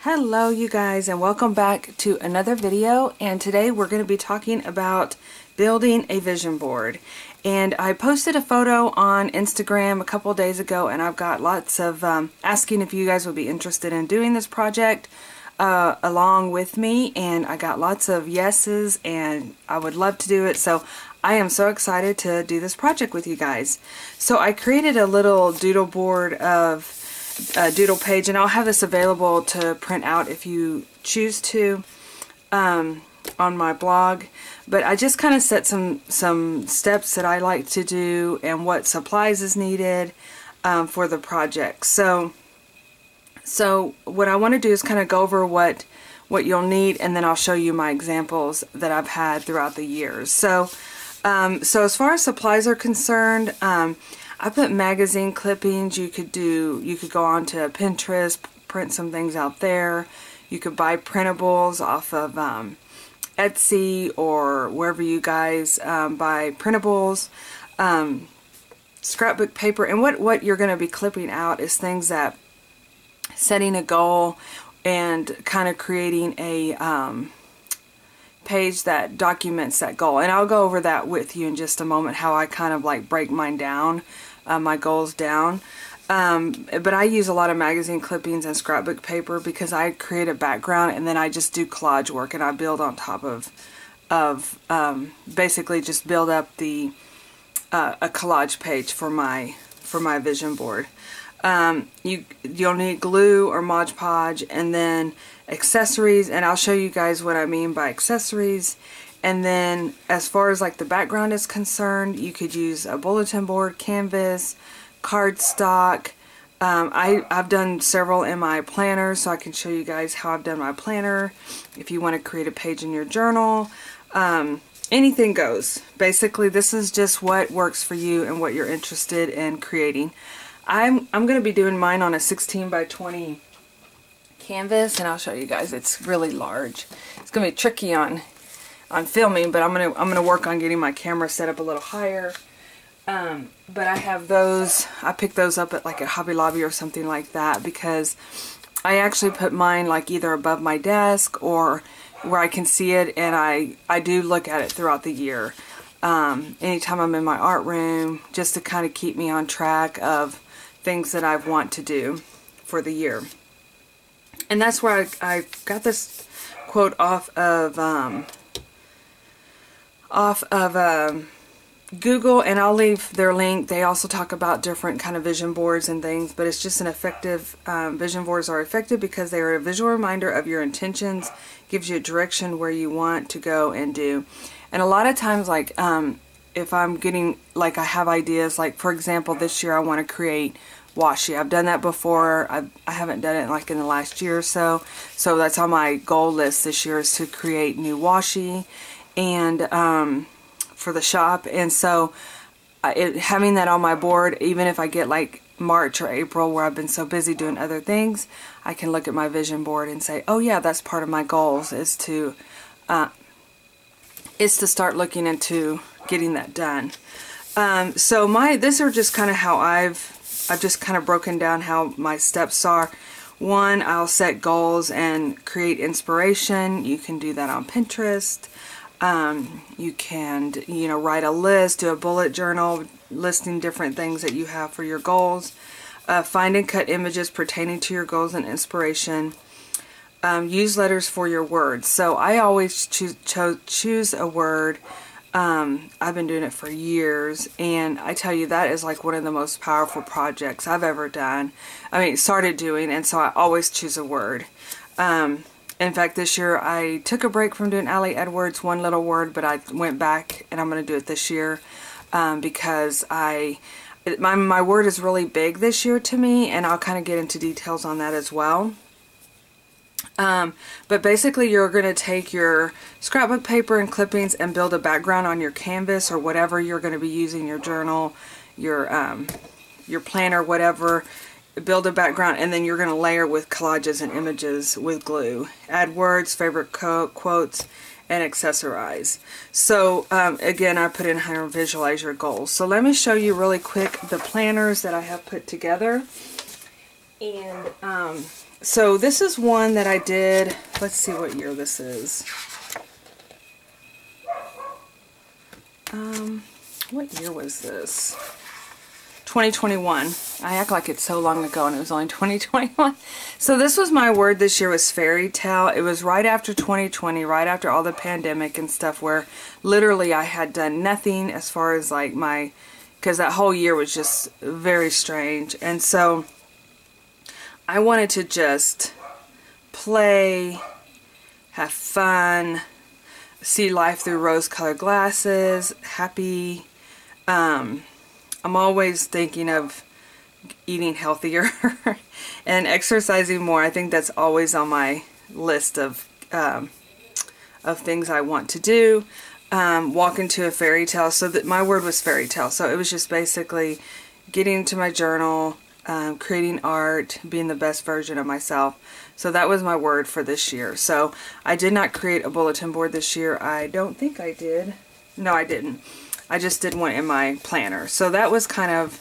Hello you guys, and welcome back to another video. And today we're going to be talking about building a vision board. And I posted a photo on Instagram a couple days ago, and I've got lots of asking if you guys would be interested in doing this project along with me, and I got lots of yeses and I would love to do it. So I am so excited to do this project with you guys. So I created a little doodle board of doodle page, and I'll have this available to print out if you choose to on my blog. But I just kind of set some steps that I like to do and what supplies is needed for the project. So what I want to do is kind of go over what you'll need, and then I'll show you my examples that I've had throughout the years. So as far as supplies are concerned, I put magazine clippings. You could go on to Pinterest, print some things out there. You could buy printables off of Etsy or wherever you guys buy printables. Scrapbook paper, and what you're going to be clipping out is things that setting a goal and kind of creating a page that documents that goal. And I'll go over that with you in just a moment, how I kind of like break mine down, my goals down. But I use a lot of magazine clippings and scrapbook paper because I create a background and then I just do collage work, and I build on top of basically just build up a collage page for my vision board. You'll need glue or Mod Podge, and then accessories, and I'll show you guys what I mean by accessories. And then as far as like the background is concerned, you could use a bulletin board, canvas, cardstock. I've done several in my planner, so I can show you guys how I've done my planner if you want to create a page in your journal. Anything goes. Basically, this is just what works for you and what you're interested in creating. I'm going to be doing mine on a 16 by 20 canvas, and I'll show you guys. It's really large. It's going to be tricky on filming, but I'm going to work on getting my camera set up a little higher. But I have those. I picked those up at like a Hobby Lobby or something like that, because I actually put mine like either above my desk or where I can see it, and I do look at it throughout the year. Anytime I'm in my art room, just to kind of keep me on track of things that I want to do for the year. And that's where I got this quote off of Google, and I'll leave their link. They also talk about different kind of vision boards and things, but it's just an effective, vision boards are effective because they are a visual reminder of your intentions, gives you a direction where you want to go and do. And a lot of times, like, if I'm getting, like, I have ideas, like, for example, this year I want to create washi. I've done that before. I haven't done it like in the last year or so. So that's on my goal list this year, is to create new washi and for the shop. And so having that on my board, even if I get like March or April where I've been so busy doing other things, I can look at my vision board and say, oh yeah, that's part of my goals, is to start looking into getting that done. So these are just kind of how I've just kind of broken down how my steps are. One, I'll set goals and create inspiration. You can do that on Pinterest. You can, write a list, do a bullet journal listing different things that you have for your goals. Find and cut images pertaining to your goals and inspiration. Use letters for your words. So I always choose a word. I've been doing it for years, and I tell you, that is like one of the most powerful projects I've ever done. Started doing, and so I always choose a word. In fact, this year I took a break from doing Ali Edwards' one little word, but I went back and I'm going to do it this year because my word is really big this year to me, and I'll kind of get into details on that as well. But basically, you're going to take your scrapbook paper and clippings and build a background on your canvas or whatever you're going to be using, your journal, your planner, whatever. Build a background, and then you're going to layer with collages and images with glue. Add words, favorite quotes, and accessorize. So again, I put in here, visualize your goals. So let me show you really quick the planners that I have put together. And So this is one that I did, let's see what year this is. What year was this? 2021. I act like it's so long ago and it was only 2021. So this was my word this year, was fairy tale. It was right after 2020, right after all the pandemic and stuff, where literally I had done nothing as far as like because that whole year was just very strange. And so I wanted to just play, have fun, see life through rose-colored glasses, happy. I'm always thinking of eating healthier and exercising more. I think that's always on my list of things I want to do. Walk into a fairy tale. So that my word was fairy tale. So it was just basically getting into my journal, creating art, being the best version of myself. So that was my word for this year. So I did not create a bulletin board this year. I don't think I did. No, I didn't. I just did one in my planner. So that was kind of,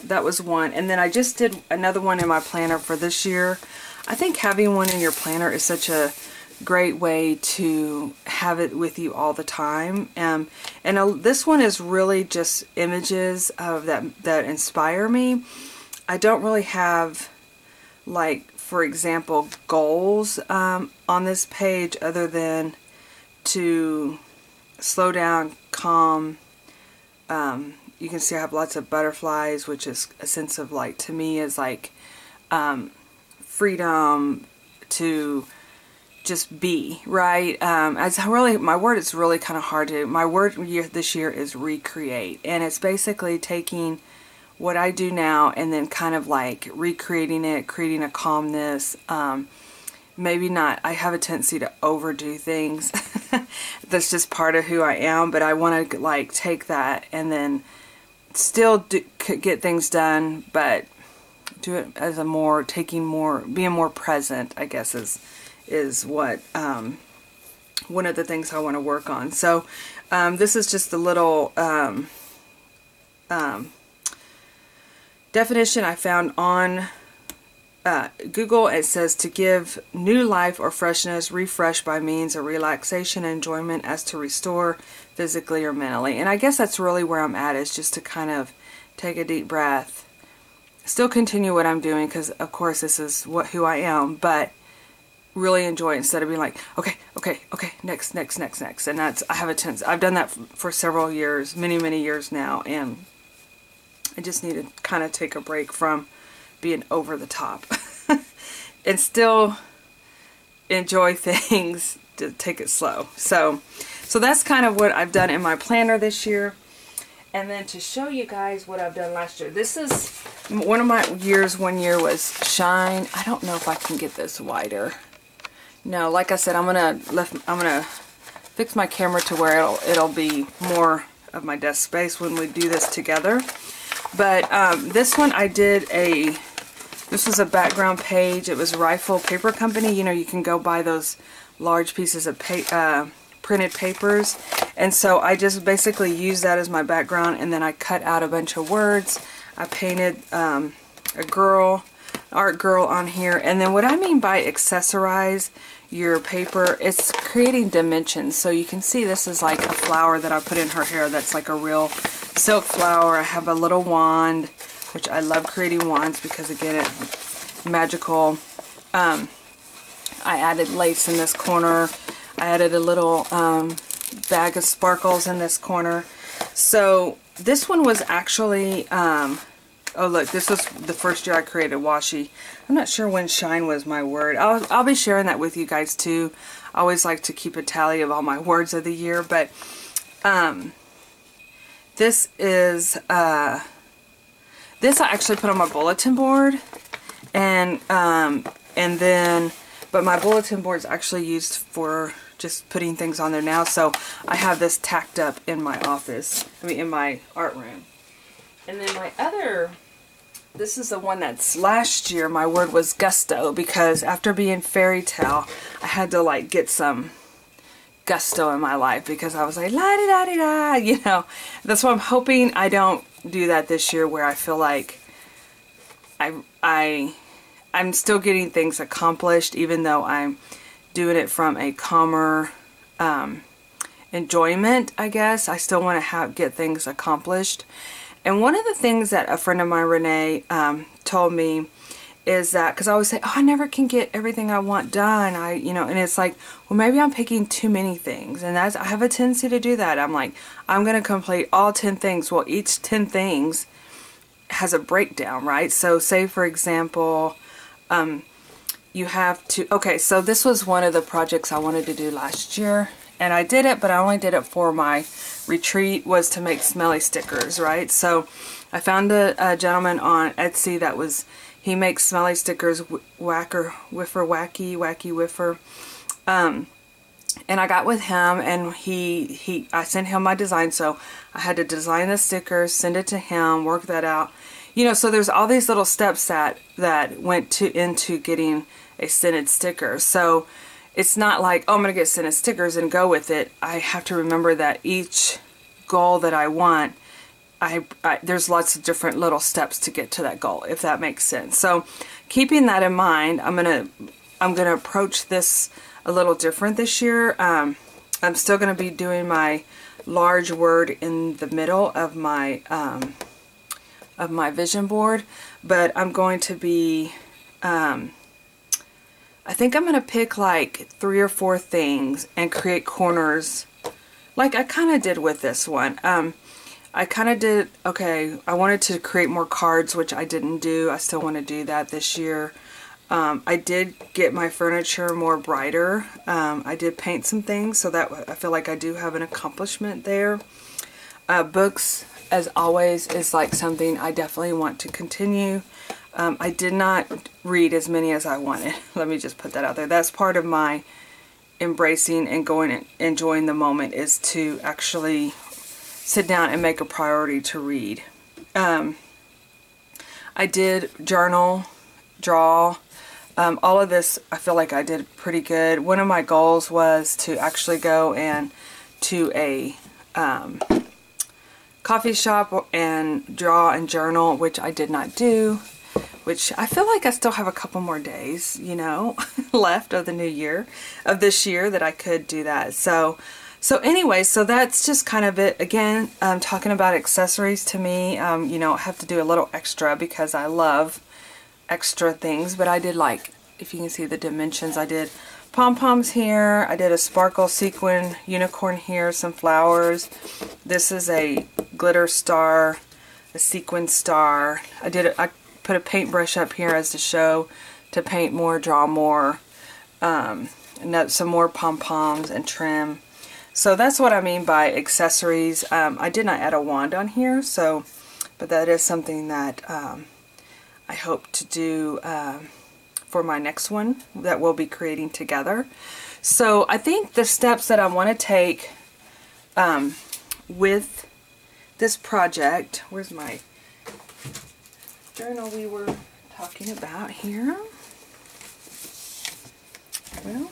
that was one. And then I just did another one in my planner for this year. I think having one in your planner is such a great way to have it with you all the time. This one is really just images of that inspire me. I don't really have, like, for example, goals on this page other than to slow down, calm. You can see I have lots of butterflies, which is a sense of, like, to me is like freedom to just be, right? My word is really kind of hard to, my word this year is recreate. And it's basically taking what I do now and then kind of like recreating it, creating a calmness. Maybe not, I have a tendency to overdo things. That's just part of who I am, but I want to like take that and then still get things done, but do it as a more, being more present, I guess is what, one of the things I want to work on. So, this is just a little, definition I found on Google. It says to give new life or freshness, refresh by means of relaxation and enjoyment as to restore physically or mentally. And I guess that's really where I'm at, is just to kind of take a deep breath, still continue what I'm doing, because of course this is who I am, but really enjoy it instead of being like, okay, next. And that's, I have a tendency, I've done that for several years, many years now, and I just need to kind of take a break from being over the top and still enjoy things, to take it slow. So that's kind of what I've done in my planner this year. And then to show you guys what I've done last year, this is one of my years. One year was shine. I don't know if I can get this wider. No, like I said, I'm gonna fix my camera to where it'll be more of my desk space when we do this together. But this one I did this was a background page. It was Rifle Paper Company. You know, you can go buy those large pieces of printed papers. And so I just basically used that as my background, and then I cut out a bunch of words. I painted a art girl on here. And then what I mean by accessorize your paper, it's creating dimensions. So you can see this is like a flower that I put in her hair that's like a real silk flower. I have a little wand, which I love creating wands because, again, it's magical. I added lace in this corner. I added a little bag of sparkles in this corner. So this one was actually, oh look, this was the first year I created washi. I'm not sure when shine was my word. I'll be sharing that with you guys too. I always like to keep a tally of all my words of the year, but this is, this I actually put on my bulletin board, and then, but my bulletin board is actually used for just putting things on there now. So I have this tacked up in my office, in my art room. And then my other, this is the one that's last year, my word was gusto, because after being fairy tale, I had to like get some gusto in my life, because I was like, la-di-da-di-da, you know. That's why I'm hoping I don't do that this year, where I feel like I I'm still getting things accomplished, even though I'm doing it from a calmer enjoyment, I guess. I still want to get things accomplished. And one of the things that a friend of mine, Renee, told me is that, because I always say, oh, I never can get everything I want done. And it's like, well, maybe I'm picking too many things. And I have a tendency to do that. I'm like, I'm going to complete all 10 things. Well, each 10 things has a breakdown, right? So say, for example, you have to, okay, so this was one of the projects I wanted to do last year. And I did it, but I only did it for my retreat, was to make smelly stickers, right? So I found a gentleman on Etsy he makes smelly stickers, Wacky Whiffer. And I got with him, and I sent him my design, so I had to design the stickers, send it to him, work that out. So there's all these little steps that went into getting a scented sticker. So it's not like, oh, I'm going to get scented stickers and go with it. I have to remember that each goal that I want, there's lots of different little steps to get to that goal, if that makes sense. So keeping that in mind, I'm gonna approach this a little different this year. I'm still gonna be doing my large word in the middle of my vision board, but I'm going to be I think I'm gonna pick like 3 or 4 things and create corners like I kind of did with this one. I wanted to create more cards, which I didn't do. I still want to do that this year. I did get my furniture more brighter. I did paint some things, so that I feel like I do have an accomplishment there. Books, as always, is like something I definitely want to continue. I did not read as many as I wanted. Let me just put that out there. That's part of my embracing and enjoying the moment, is to actually sit down and make a priority to read. I did journal, draw, all of this. I feel like I did pretty good. One of my goals was to actually go to a coffee shop and draw and journal, which I did not do, which I feel like I still have a couple more days, left of this year that I could do that. So anyway, so that's just kind of it. Again, talking about accessories, to me, I have to do a little extra because I love extra things. But I did, like, if you can see the dimensions, I did pom-poms here. I did a sparkle sequin unicorn here, some flowers. This is a glitter star, a sequin star. I put a paintbrush up here as to show to paint more, draw more, and some more pom-poms and trim. So that's what I mean by accessories. I did not add a wand on here, but that is something that I hope to do for my next one that we'll be creating together. So I think the steps that I want to take with this project, where's my journal we were talking about here? Well,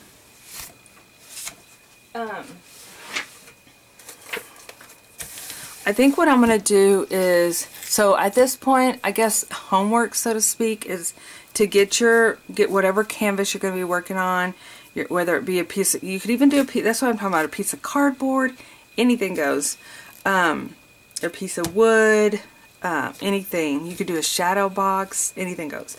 I think what I'm going to do is, so at this point, I guess homework, so to speak, is to get whatever canvas you're going to be working on, whether it be a piece of, you could even do a piece, that's what I'm talking about, a piece of cardboard, anything goes, a piece of wood, anything. You could do a shadow box, anything goes.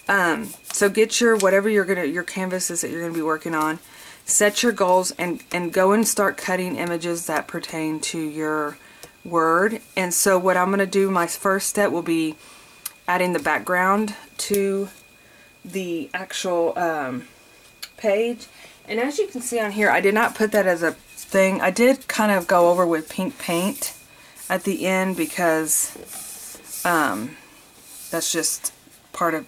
So get whatever your canvases that you're going to be working on, set your goals, and go and start cutting images that pertain to your word. And so what I'm going to do, my first step will be adding the background to the actual page. And as you can see on here, I did not put that as a thing. I did kind of go over with pink paint at the end because that's just part of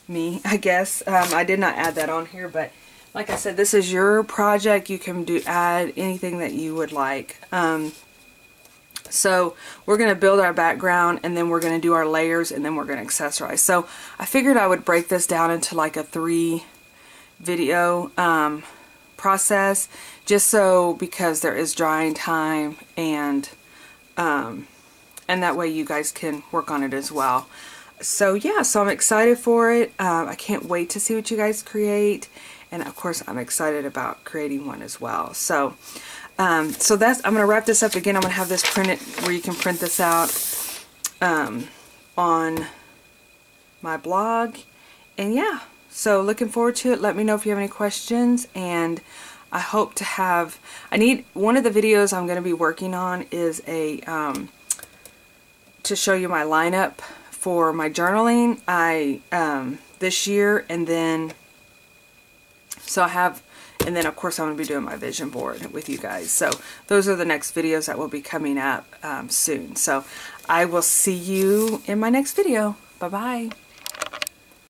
me, I guess. I did not add that on here, but like I said, this is your project. You can add anything that you would like. So we're going to build our background, and then we're going to do our layers, and then we're going to accessorize. So I figured I would break this down into like a 3 video process, just so, because there is drying time, and that way you guys can work on it as well. So yeah, so I'm excited for it. I can't wait to see what you guys create. And of course, I'm excited about creating one as well. So, I'm going to wrap this up again. I'm going to have this printed where you can print this out on my blog. And yeah, so looking forward to it. Let me know if you have any questions. And I hope to have, one of the videos I'm going to be working on is to show you my lineup for my journaling this year, and then and then of course I'm going to be doing my vision board with you guys. So those are the next videos that will be coming up soon. So I will see you in my next video. Bye bye.